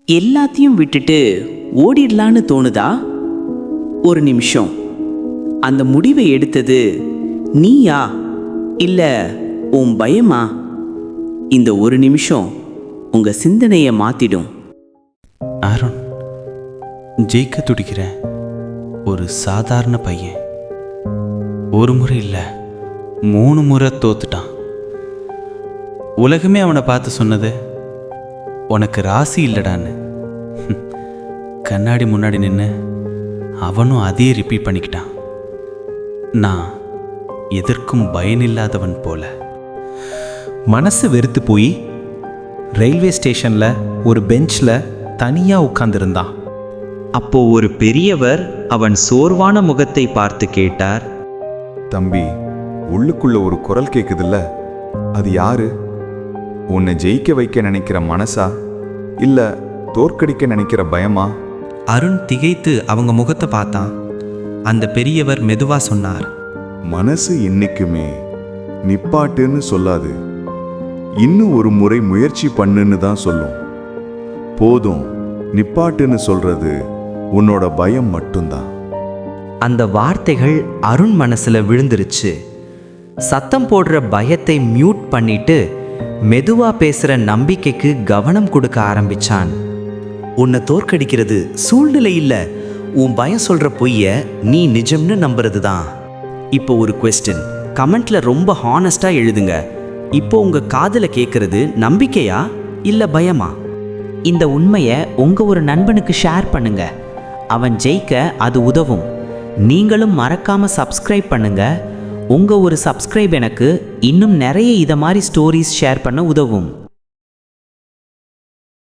எல்லாத்தையும் விட்டுட்டு ஓடிடலான்னு தோணுதா? ஒரு நிமிஷம், அந்த முடிவை எடுத்தது நீயா இல்லை உன் பயமா? இந்த ஒரு நிமிஷம் உங்க சிந்தனையை மாத்திடும். அருண், ஜெயிக்க துடிக்கிறேன். ஒரு சாதாரண பையன் ஒரு முறை இல்லை 3 முறை தோத்துட்டான். உலகமே அவனை பார்த்து சொன்னது உனக்கு ராசி இல்லடான்னு. கண்ணாடி முன்னாடி நின்று அவனும் அதே ரிப்பீட் பண்ணிக்கிட்டான். நான் எதற்கும் பயனில்லாதவன் போல. மனசு வெறுத்து போய் ரயில்வே ஸ்டேஷனில் ஒரு பெஞ்சில் தனியாக உட்கார்ந்திருந்தான். அப்போ ஒரு பெரியவர் அவன் சோர்வான முகத்தை பார்த்து கேட்டார், தம்பி, உள்ளுக்குள்ள ஒரு குரல் கேக்குதுல்ல, அது யாரு? உன்னை ஜெயிக்க வைக்க நினைக்கிற மனசா இல்ல தோற்கடிக்க நினைக்கிற பயமா? அருண் திகைத்து அவங்க முகத்தை பார்த்தான். அந்த பெரியவர் மெதுவா சொன்னார், மனசு என்னைக்குமே நிப்பாட்டுன்னு சொல்லாது, இன்னும் ஒரு முறை முயற்சி பண்ணுன்னு தான் சொல்லும். போதும், நிப்பாட்டுன்னு சொல்றது உன்னோட பயம் மட்டும்தான். அந்த வார்த்தைகள் அருண் மனசுல விழுந்துருச்சு. சத்தம் போடுற பயத்தை மியூட் பண்ணிட்டு மெதுவா பேசுற நம்பிக்கைக்கு கவனம் கொடுக்க ஆரம்பிச்சான். உன்னை தோற்கடிக்கிறது சூழ்நிலை இல்ல, உன் பயம் சொல்ற பொய்ய நீ நிஜம்னு நம்புறது தான். இப்போ ஒரு குவெஸ்டின் கமெண்ட்ல ரொம்ப ஹானஸ்டா எழுதுங்க. இப்போ உங்க காதுல கேட்கறது நம்பிக்கையா இல்ல பயமா? இந்த உண்மையை உங்க ஒரு நண்பனுக்கு ஷேர் பண்ணுங்க. அவன் ஜெயிக்க அது உதவும். நீங்களும் மறக்காம சப்ஸ்கிரைப் பண்ணுங்க. உங்க ஒரு சப்ஸ்கிரைப் எனக்கு இன்னும் நிறைய இத மாதிரி ஸ்டோரிஸ் ஷேர் பண்ண உதவும்.